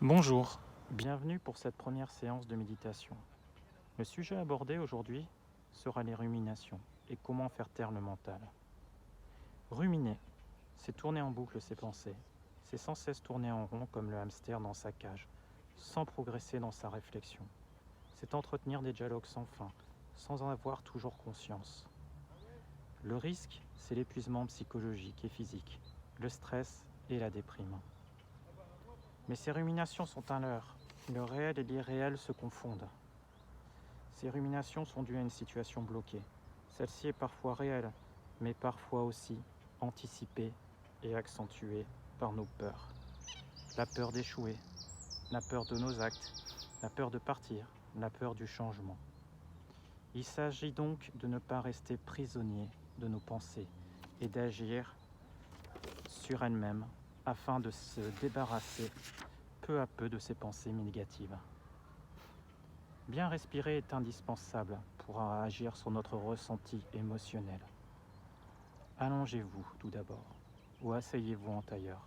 Bonjour, bienvenue pour cette première séance de méditation. Le sujet abordé aujourd'hui sera les ruminations et comment faire taire le mental. Ruminer, c'est tourner en boucle ses pensées, c'est sans cesse tourner en rond comme le hamster dans sa cage, sans progresser dans sa réflexion. C'est entretenir des dialogues sans fin, sans en avoir toujours conscience. Le risque, c'est l'épuisement psychologique et physique, le stress et la déprime. Mais ces ruminations sont un leurre. Le réel et l'irréel se confondent. Ces ruminations sont dues à une situation bloquée. Celle-ci est parfois réelle, mais parfois aussi anticipée et accentuée par nos peurs. La peur d'échouer, la peur de nos actes, la peur de partir, la peur du changement. Il s'agit donc de ne pas rester prisonnier de nos pensées et d'agir sur elles-mêmes afin de se débarrasser peu à peu de ces pensées négatives. Bien respirer est indispensable pour agir sur notre ressenti émotionnel. Allongez-vous tout d'abord ou asseyez-vous en tailleur.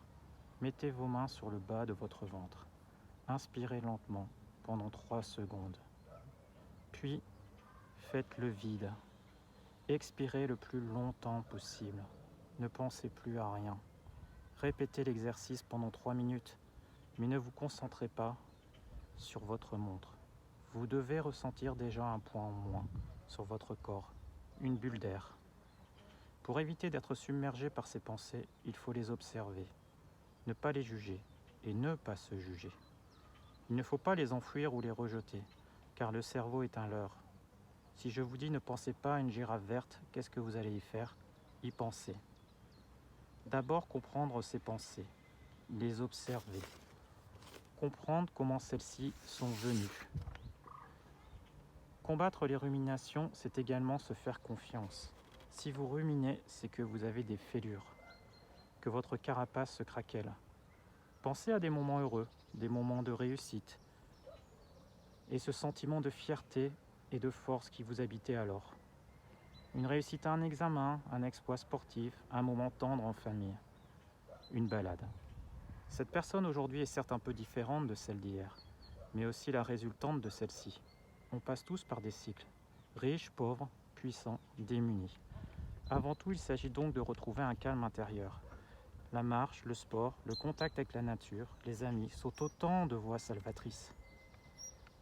Mettez vos mains sur le bas de votre ventre. Inspirez lentement pendant 3 secondes. Puis, faites le vide. Expirez le plus longtemps possible. Ne pensez plus à rien. Répétez l'exercice pendant 3 minutes, mais ne vous concentrez pas sur votre montre. Vous devez ressentir déjà un point en moins sur votre corps, une bulle d'air. Pour éviter d'être submergé par ces pensées, il faut les observer, ne pas les juger et ne pas se juger. Il ne faut pas les enfouir ou les rejeter, car le cerveau est un leurre. Si je vous dis ne pensez pas à une girafe verte, qu'est-ce que vous allez y faire? Y penser. D'abord comprendre ces pensées, les observer, comprendre comment celles-ci sont venues. Combattre les ruminations, c'est également se faire confiance. Si vous ruminez, c'est que vous avez des fêlures, que votre carapace se craquelle. Pensez à des moments heureux, des moments de réussite, et ce sentiment de fierté et de force qui vous habitait alors. Une réussite à un examen, un exploit sportif, un moment tendre en famille, une balade. Cette personne aujourd'hui est certes un peu différente de celle d'hier, mais aussi la résultante de celle-ci. On passe tous par des cycles, riches, pauvres, puissants, démunis. Avant tout, il s'agit donc de retrouver un calme intérieur. La marche, le sport, le contact avec la nature, les amis sont autant de voies salvatrices.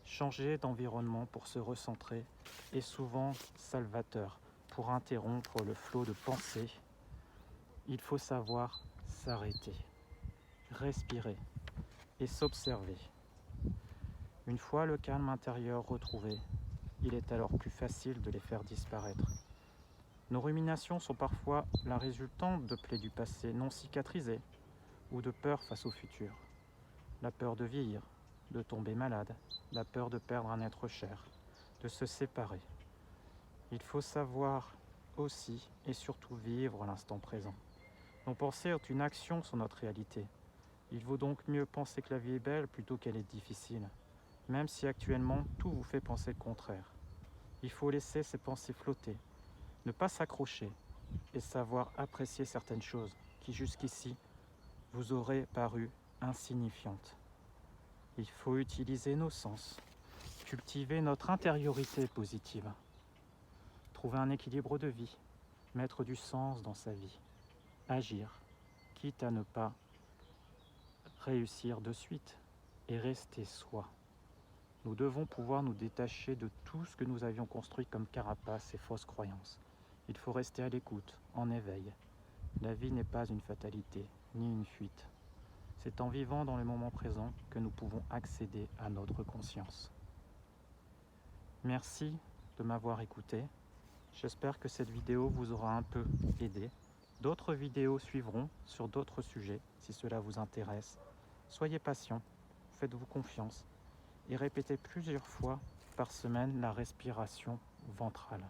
Changer d'environnement pour se recentrer est souvent salvateur pour interrompre le flot de pensées. Il faut savoir s'arrêter, respirer et s'observer. Une fois le calme intérieur retrouvé, il est alors plus facile de les faire disparaître. Nos ruminations sont parfois la résultante de plaies du passé non cicatrisées ou de peur face au futur. La peur de vieillir, de tomber malade, la peur de perdre un être cher, de se séparer. Il faut savoir aussi et surtout vivre l'instant présent. Nos pensées ont une action sur notre réalité. Il vaut donc mieux penser que la vie est belle plutôt qu'elle est difficile, même si actuellement tout vous fait penser le contraire. Il faut laisser ces pensées flotter, ne pas s'accrocher et savoir apprécier certaines choses qui jusqu'ici vous auraient paru insignifiantes. Il faut utiliser nos sens, cultiver notre intériorité positive, trouver un équilibre de vie, mettre du sens dans sa vie, agir, quitte à ne pas réussir de suite et rester soi. Nous devons pouvoir nous détacher de tout ce que nous avions construit comme carapace et fausses croyances. Il faut rester à l'écoute, en éveil. La vie n'est pas une fatalité, ni une fuite. C'est en vivant dans le moment présent que nous pouvons accéder à notre conscience. Merci de m'avoir écouté. J'espère que cette vidéo vous aura un peu aidé. D'autres vidéos suivront sur d'autres sujets si cela vous intéresse. Soyez patient, faites-vous confiance et répétez plusieurs fois par semaine la respiration ventrale.